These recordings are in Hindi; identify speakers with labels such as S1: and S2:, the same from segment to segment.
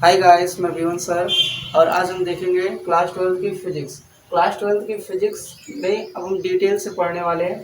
S1: हाय गाइस, मैं विवन सर। और आज हम देखेंगे क्लास 12 की फिजिक्स। क्लास 12 की फिजिक्स में अब हम डिटेल से पढ़ने वाले हैं।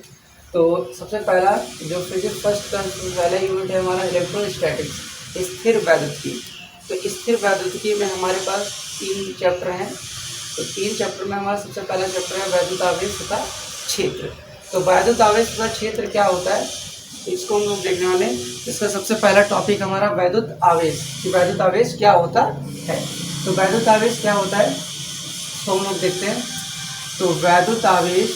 S1: तो सबसे पहला जो फिजिक्स फर्स्ट का पहला यूनिट है हमारा इलेक्ट्रोस्टैटिक्स, स्थिर वैद्युतिकी। तो स्थिर वैद्युतिकी में हमारे पास 3 चैप्टर हैं। तो 3 चैप्टर में हमारा सबसे पहला चैप्टर है वैद्युत आवेश तथा क्षेत्र। तो वैद्युत आवेश तथा क्षेत्र क्या होता है, इसको हम लोग देखने वाले हैं। इसका सबसे पहला टॉपिक हमारा वैद्युत आवेश, कि वैद्युत आवेश क्या होता है। तो वैद्युत आवेश क्या होता है तो हम लोग देखते हैं। तो वैद्युत आवेश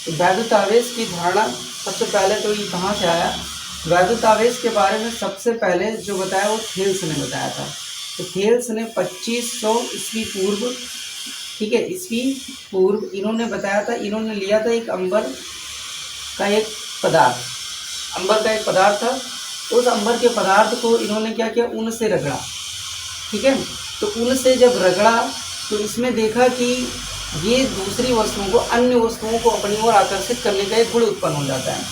S1: तो वैद्युत आवेश की धारणा सबसे पहले तो ये कहाँ से आया। वैद्युत आवेश के बारे में सबसे पहले जो बताया वो थेल्स ने बताया था। तो थेल्स ने 2500 ईस्वी पूर्व, ठीक है, ईस्वी पूर्व इन्होंने बताया था। इन्होंने लिया था एक अंबर का एक पदार्थ था। उस अंबर के पदार्थ को इन्होंने क्या किया, ऊन से रगड़ा, ठीक है। तो ऊन से जब रगड़ा तो इसमें देखा कि ये दूसरी वस्तुओं को, अन्य वस्तुओं को अपनी ओर आकर्षित करने का एक गुण उत्पन्न हो जाता है।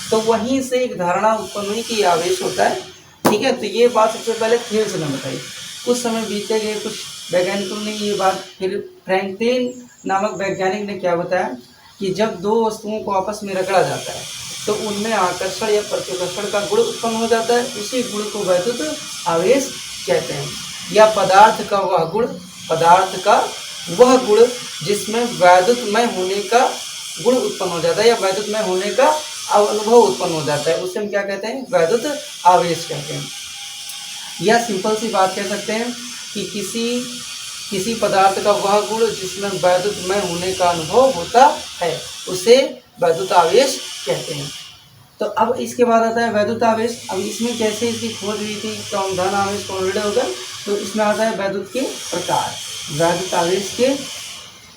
S1: तो वहीं से एक धारणा उत्पन्न हुई कि ये आवेश होता है, ठीक है। तो ये बात सबसे पहले थेल्स ने बताई। कुछ समय बीते गए, कुछ वैज्ञानिकों ने ये बात, फिर फ्रैंकलिन नामक वैज्ञानिक ने क्या बताया कि जब दो वस्तुओं को आपस में रगड़ा जाता है तो उनमें आकर्षण या प्रतिकर्षण का गुण उत्पन्न हो जाता है। उसी गुण को वैद्युत आवेश कहते हैं। या पदार्थ का वह गुण जिसमें वैद्युतमय होने का गुण उत्पन्न हो जाता है या वैद्युतमय होने का अनुभव उत्पन्न हो जाता है, उसे हम क्या कहते हैं, वैद्युत आवेश कहते हैं। या सिंपल सी बात कह सकते हैं कि किसी पदार्थ का वह गुण जिसमें वैद्युतमय होने का अनुभव होता है, उसे वैद्युत आवेश कहते हैं। तो अब इसके बाद आता है वैद्युत आवेश। अब इसमें कैसे इसकी खोज हुई थी, कौन धन आवेश कौन ऋण होगा, तो इसमें आता है वैद्युत के प्रकार, वैद्युत आवेश के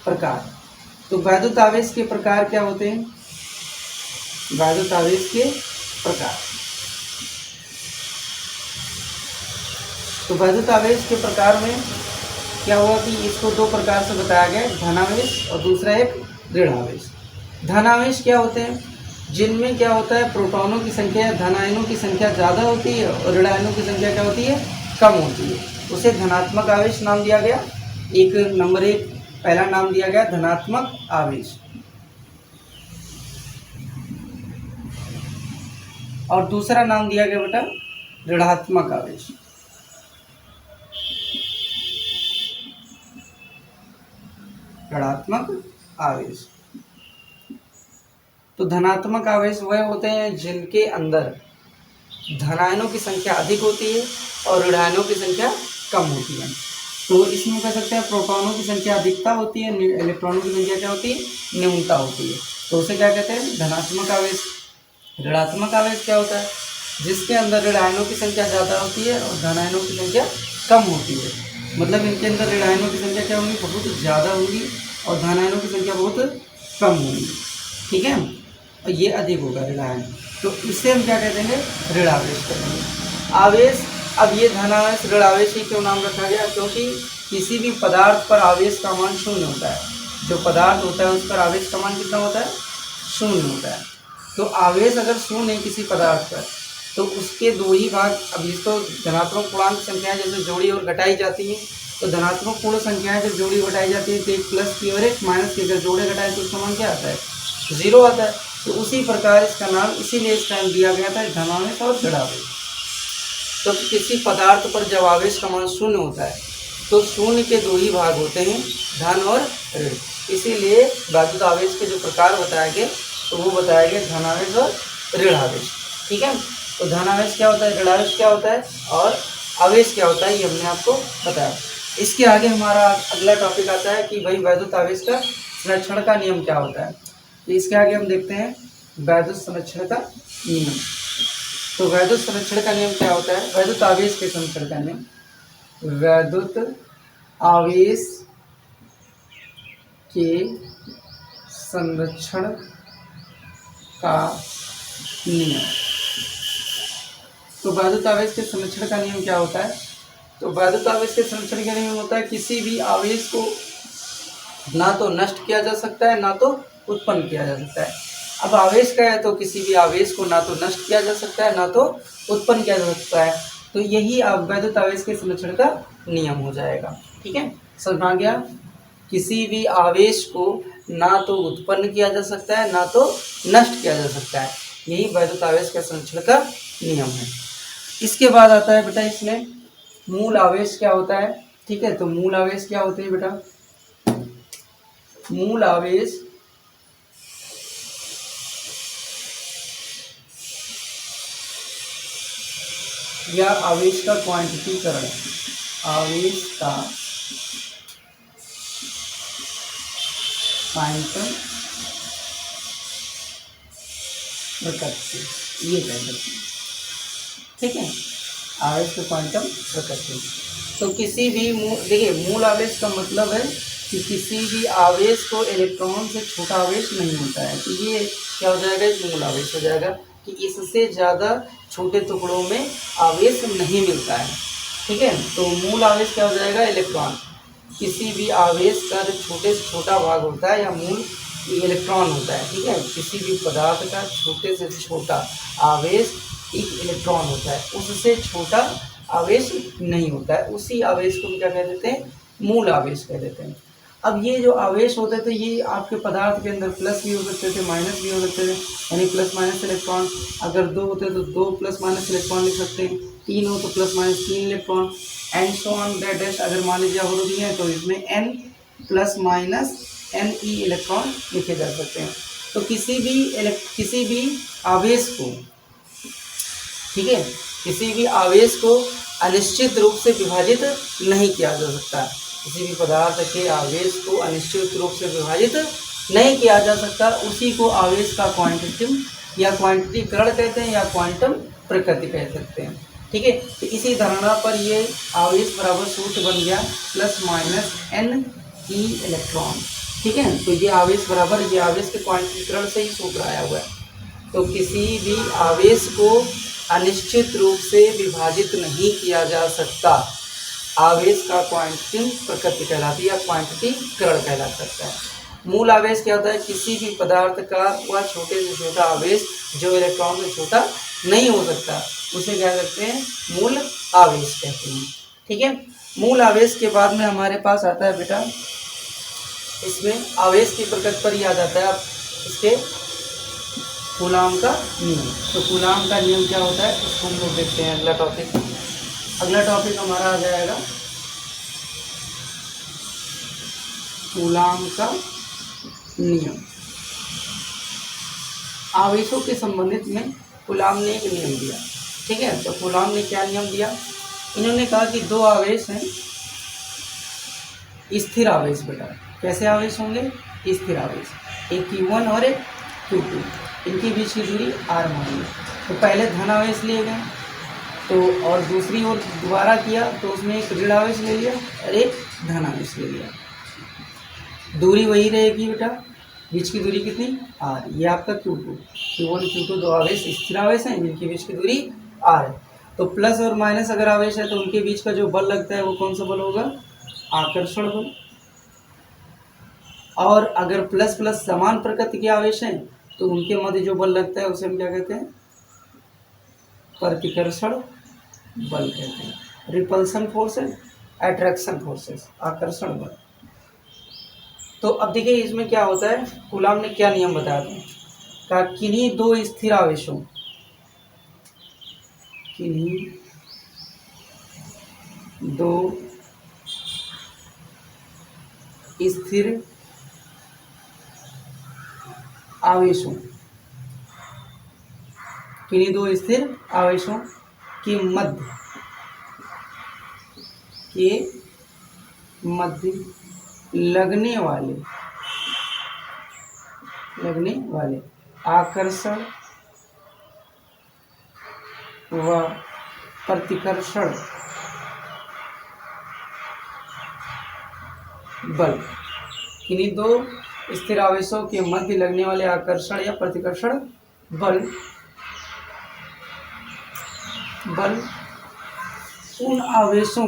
S1: प्रकार। तो वैद्युत आवेश के प्रकार क्या होते हैं, वैद्युत आवेश के प्रकार। तो वैद्युत आवेश के प्रकार में क्या हुआ कि इसको 2 प्रकार से बताया गया, धनावेश और दूसरा एक ऋणावेश। धनावेश क्या होते हैं, जिनमें क्या होता है, प्रोटॉनों की संख्या, धनायनों की संख्या ज़्यादा होती है और ऋणायनों की संख्या क्या होती है, कम होती है। उसे धनात्मक आवेश नाम दिया गया। नंबर 1 पहला नाम दिया गया धनात्मक आवेश, और दूसरा नाम दिया गया बेटा ऋणात्मक आवेश। ऋणात्मक आवेश। तो धनात्मक आवेश वह होते हैं जिनके अंदर धनायनों की संख्या अधिक होती है और ऋणायनों की संख्या कम होती है। तो इसमें कह सकते हैं प्रोटॉनों की संख्या अधिकता होती है, इलेक्ट्रॉनों की संख्या क्या होती है, न्यूनता होती है। तो उसे क्या कहते हैं, धनात्मक आवेश। ऋणात्मक आवेश क्या होता है, जिसके अंदर ऋणायनों की संख्या ज़्यादा होती है और धनायनों की संख्या कम होती है। मतलब इनके अंदर ऋणायनों की संख्या क्या होगी, बहुत ज़्यादा होगी, और धनायनों की संख्या बहुत कम होगी, ठीक है। और ये अधिक होगा ऋणायन, तो इसे हम क्या कहते हैं, ऋणावेश करेंगे। आवेश, अब ये धनावेश ऋणावेश ही क्यों नाम रखा गया, क्योंकि किसी भी पदार्थ पर आवेश का मान शून्य होता है। जो पदार्थ होता है उस पर आवेश का मान कितना होता है, शून्य होता है। तो आवेश अगर शून्य है किसी पदार्थ पर, तो उसके 2 ही भाग, अब इसको धनात्मक पूर्णांक संख्याएं जैसे जोड़ी और घटाई जाती हैं, तो धनात्मक पूर्ण संख्याएं जब जोड़ी घटाई जाती है तो एक प्लस की और एक माइनस की अगर जोड़े घटाए तो उसका मान क्या आता है, 0 आता है। तो उसी प्रकार इसका नाम, इसीलिए इसका नाम दिया गया था धनावेश और ऋणावेश। तो किसी पदार्थ पर जब आवेश का मान शून्य होता है तो शून्य के 2 ही भाग होते हैं, धन और ऋण। इसीलिए वैद्युत आवेश के जो प्रकार बताए गए तो वो बताया गया धनावेश और ऋणावेश, ठीक है। तो धनावेश क्या होता है, ऋणावेश क्या होता है और आवेश क्या होता है, ये हमने आपको बताया। इसके आगे हमारा अगला टॉपिक आता है कि भाई वैद्युत आवेश का संरक्षण का नियम क्या होता है। तो इसके आगे हम देखते हैं वैद्युत संरक्षण का नियम। तो वैद्युत संरक्षण का नियम क्या होता है, वैद्युत आवेश के संरक्षण का नियम, वैद्युत आवेश के संरक्षण का नियम। तो वैद्युत आवेश के संरक्षण का नियम क्या होता है, तो वैद्युत आवेश के संरक्षण का नियम होता है किसी भी आवेश को ना तो नष्ट किया जा सकता है ना तो उत्पन्न किया जा सकता है। अब आवेश का है तो किसी भी आवेश को ना तो नष्ट किया जा सकता है ना तो उत्पन्न किया जा सकता है, तो यही वैद्युत आवेश के संरक्षण का नियम हो जाएगा। ठीक है, समझ में आ गया? किसी भी आवेश को ना तो उत्पन्न किया जा सकता है ना तो नष्ट किया जा सकता है, यही वैद्युत आवेश के संरक्षण का नियम है। इसके बाद आता है बेटा इसमें मूल आवेश क्या होता है। ठीक है, तो मूल आवेश क्या होते हैं बेटा? मूल आवेश या आवेश का क्वांटिटीकरण, आवेश का क्वांटम प्रकृति, ये कह सकते हैं। ठीक है, आवेश का क्वांटम प्रकृति। तो किसी भी देखिए मूल आवेश का मतलब है कि किसी भी आवेश को इलेक्ट्रॉन से छोटा आवेश नहीं होता है, तो ये क्या हो जाएगा? एक मूल आवेश हो जाएगा कि इससे ज़्यादा छोटे टुकड़ों में आवेश नहीं मिलता है। ठीक है, तो मूल आवेश क्या हो जाएगा? इलेक्ट्रॉन। किसी भी आवेश का जो छोटे से छोटा भाग होता है या मूल इलेक्ट्रॉन होता है। ठीक है, किसी भी पदार्थ का छोटे से छोटा आवेश एक इलेक्ट्रॉन होता है, उससे छोटा आवेश नहीं होता है, उसी आवेश को क्या कह देते हैं? मूल आवेश कह देते हैं। अब ये जो आवेश होते थे ये आपके पदार्थ के अंदर प्लस भी हो सकते थे, माइनस भी हो सकते थे, यानी प्लस माइनस इलेक्ट्रॉन। अगर 2 होते तो 2 प्लस माइनस इलेक्ट्रॉन लिख सकते हैं, 3 हो तो plus minus 3 electron, and so on that dash. अगर मान लीजिए अवरोध दिए हैं तो इसमें n plus minus n e electron लिखे जा सकते हैं। तो किसी भी आवेश को, ठीक है, किसी भी आवेश को अनिश्चित रूप से विभाजित नहीं किया जा सकता। किसी भी पदार्थ के आवेश को अनिश्चित रूप से विभाजित नहीं किया जा सकता, उसी को आवेश का क्वांटिटी या क्वांटिटीकरण कहते हैं या क्वांटम प्रकृति कह सकते हैं। ठीक है, तो इसी धारणा पर ये आवेश बराबर सूत्र बन गया plus minus n e electron. ठीक है, तो ये आवेश बराबर, ये आवेश के क्वांटिटीकरण से ही सूत्र आया हुआ है। तो किसी भी आवेश को अनिश्चित रूप से विभाजित नहीं किया जा सकता, आवेश का क्वांटम प्रकृति कहलाती है या क्वांटिटीकरण कहला सकता है। मूल आवेश क्या होता है? किसी भी पदार्थ का वह छोटे से छोटा आवेश जो इलेक्ट्रॉन से छोटा नहीं हो सकता, उसे क्या कहते हैं? मूल आवेश कहते हैं। ठीक है, मूल आवेश के बाद में हमारे पास आता है बेटा, इसमें आवेश की प्रकृति पर ही आ जाता है अब इसके कूलाम का नियम। तो कूलाम का नियम क्या होता है इसको हम लोग देखते हैं। अगला टॉपिक हमारा आ जाएगा कूलाम का नियम। आवेशों के संबंधित में कूलाम ने एक नियम दिया। ठीक है, तो कूलाम ने क्या नियम दिया? इन्होंने कहा कि 2 आवेश हैं, स्थिर आवेश बेटा। कैसे आवेश होंगे? स्थिर आवेश, एक Q1 और एक Q2, इनके बीच की दूरी r मान ली। तो पहले धन आवेश लिए गए, तो और दूसरी ओर दोबारा किया तो उसमें एक ऋण आवेश ले लिया और एक धन आवेश ले लिया। दूरी वही रहेगी बेटा, बीच की दूरी कितनी? r। ये आपका Q2, Q1 Q2 2 आवेश स्थिर आवेश हैं, जिनके बीच की दूरी r है। तो प्लस और माइनस अगर आवेश है तो उनके बीच का जो बल लगता है वो कौन सा बल होगा? आकर्षण बल। और अगर प्लस प्लस समान प्रकृति के आवेश हैं तो उनके मध्य जो बल लगता है उसे हम क्या कहते हैं? प्रतिकर्षण बल कहते हैं। रिपल्सन फोर्सेस, अट्रैक्शन फोर्सेस, आकर्षण बल। तो अब देखिए इसमें क्या होता है, कूलाम ने क्या नियम बताया था? कहा किन्हीं 2 स्थिर आवेशों, किन्हीं 2 स्थिर आवेशों, किन्हीं 2 स्थिर आवेशों के मध्य लगने वाले आकर्षण व प्रतिकर्षण बल, किन्हीं 2 स्थिर आवेशों के मध्य लगने वाले आकर्षण या प्रतिकर्षण बल उन आवेशों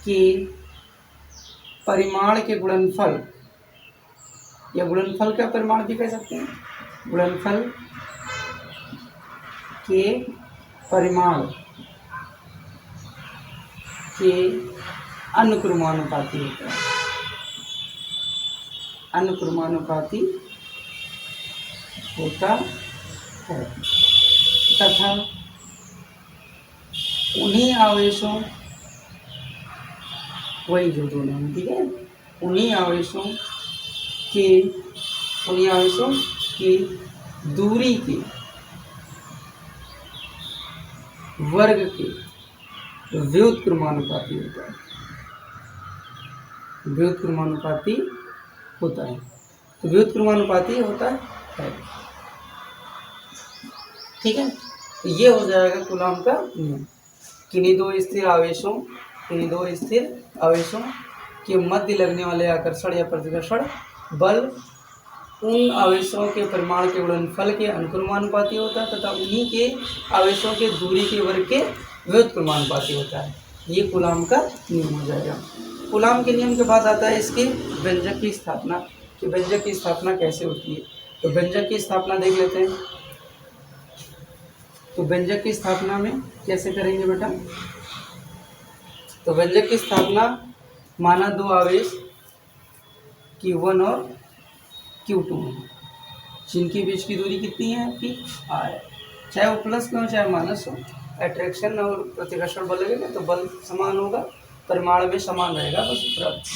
S1: के परिमाण के गुणनफल या गुणनफल का परिमाण भी कह सकते हैं, गुणनफल के परिमाण के अनुक्रमानुपाती होता है, अनुक्रमानुपाती होता है तथा उन्हीं आवेशों, वही जो दोनों हैं, ठीक है, उन्हीं आवेशों की दूरी के वर्ग के व्युत्क्रमानुपाती होता है, व्युत्क्रमानुपाती होता है। तो व्युत्क्रमानुपाती होता है, ठीक है। तो ये हो जाएगा कूलॉम का नियम। किन्हीं दो स्थिर आवेशों के मध्य लगने वाले आकर्षण या प्रतिकर्षण बल उन आवेशों के परिमाण के गुणनफल के अनुक्रमानुपाती होता है तथा उन्हीं के आवेशों के दूरी के वर्ग के व्युत्क्रमानुपाती होता है। ये कूलॉम का नियम हो जाएगा। कूलॉम के नियम के बाद आता है इसके व्यंजक की स्थापना, कि व्यंजक की स्थापना कैसे होती है। तो व्यंजक की स्थापना देख लेते हैं। तो व्यंजक की स्थापना में कैसे करेंगे बेटा? तो व्यंजक की स्थापना, माना दो आवेश Q1 और Q2 है, जिनकी बीच की दूरी कितनी है आपकी r है, चाहे वो प्लस में हो चाहे माइनस हो। अट्रैक्शन और प्रतिकर्षण बल लगेगा तो बल समान होगा, परिमाण में समान रहेगा, बस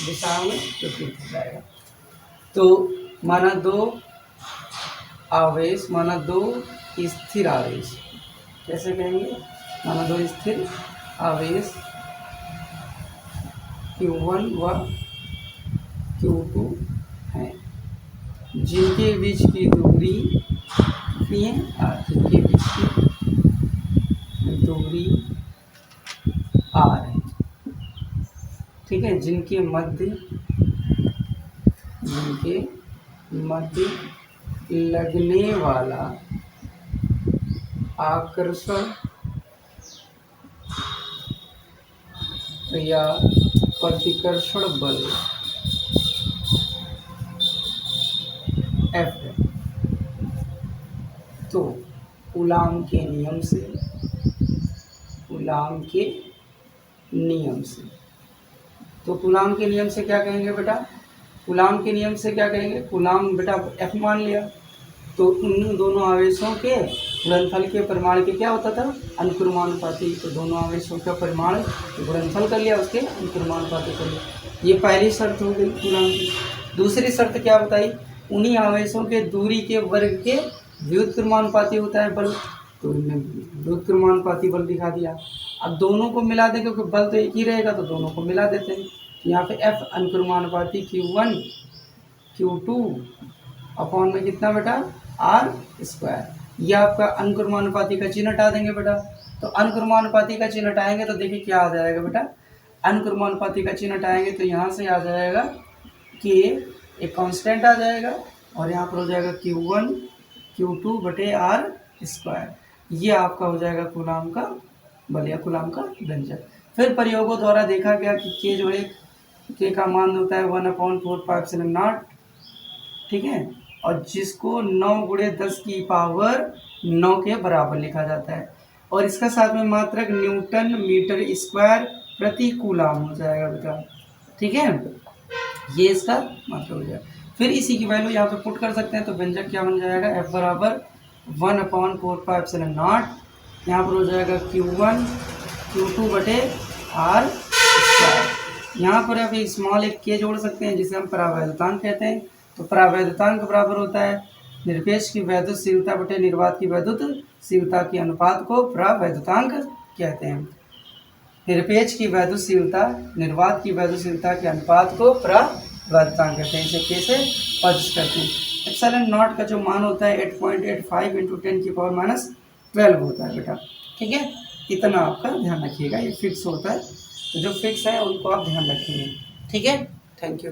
S1: दिशाओं में विपरीत हो जाएगा। तो माना दो स्थिर आवेश, कैसे कहेंगे? माना दो स्थिर आवेश Q1 व Q2 हैं, जिनके बीच की दूरी कितनी है r, जिनके बीच की दूरी r है, ठीक है। जिनके मध्य लगने वाला आकर्षण या प्रतिकर्षण बल F है। तो कूलॉम के नियम से तो कूलॉम के नियम से क्या कहेंगे बेटा? कूलॉम के नियम से क्या कहेंगे? कूलॉम बेटा F मान लिया, तो उन दोनों आवेशों के गुणनफल के परिमाण के क्या होता था? अनुक्रमानुपाती। तो दोनों आवेशों का परिमाण गुणनफल कर लिया, उसके अनुक्रमानुपाती कर लिया। ये पहली शर्त हो गई कूलॉम की। दूसरी शर्त क्या बताई? उन्हीं आवेशों के दूरी के वर्ग के व्युत्क्रमानुपाती होता है बल, तो इनमें व्युत्क्रमानुपाती बल दिखा दिया। अब दोनों को मिला दें, क्योंकि बल तो एक ही रहेगा तो दोनों को मिला देते हैं। यहाँ पे F अनुक्रमानुपाती Q1 Q2 अपॉन में कितना बेटा? r²। यह आपका अनुक्रमानुपाती का चिन्ह हटा देंगे बेटा। तो अनुक्रमानुपाती का चिन्ह हटाएंगे तो देखिए क्या आ जाएगा बेटा? अनुक्रमानुपाती का चिन्ह हटाएंगे तो यहाँ से आ जाएगा कि एक कांस्टेंट आ जाएगा और यहाँ पर हो जाएगा Q1 Q2 बटे r²। ये आपका हो जाएगा कूलॉम का बल या कूलॉम का व्यंजक। फिर प्रयोगों द्वारा देखा गया कि K जो है, K का मान होता है 1/4πε0, ठीक है, और जिसको 9 × 10⁻9 के बराबर लिखा जाता है, और इसका साथ में मात्रक न्यूटन मीटर स्क्वायर प्रति कूलॉम हो जाएगा बेटा, ठीक है। ये इसका मात्रक हो जाएगा। फिर इसी की वैल्यू यहाँ पे पुट कर सकते हैं, तो व्यंजक क्या बन जाएगा? F बराबर 1/4πε0, यहाँ पर हो जाएगा Q1 Q2 बटे r²। यहाँ पर आप एक स्मॉल एक K जोड़ सकते हैं, जिसे हम परावैद्युतांक कहते हैं। तो परावैद्युतांक बराबर होता है निरपेक्ष की वैद्युतशीलता बटे निर्वात की वैद्युतशीलता के अनुपात को परावैद्युतांक कहते हैं। निरपेक्ष की वैद्युतशीलता निर्वात की वैद्युतशीलता के अनुपात को परावैद्युतांक कहते हैं। इसे कैसे स्पष्ट करते हैं? ε0 का जो मान होता है 8.85 × 10⁻12 होता है बेटा, ठीक है। इतना आपका ध्यान रखिएगा, ये फिक्स होता है, तो जो फिक्स है उनको आप ध्यान रखेंगे, ठीक है। Thank you.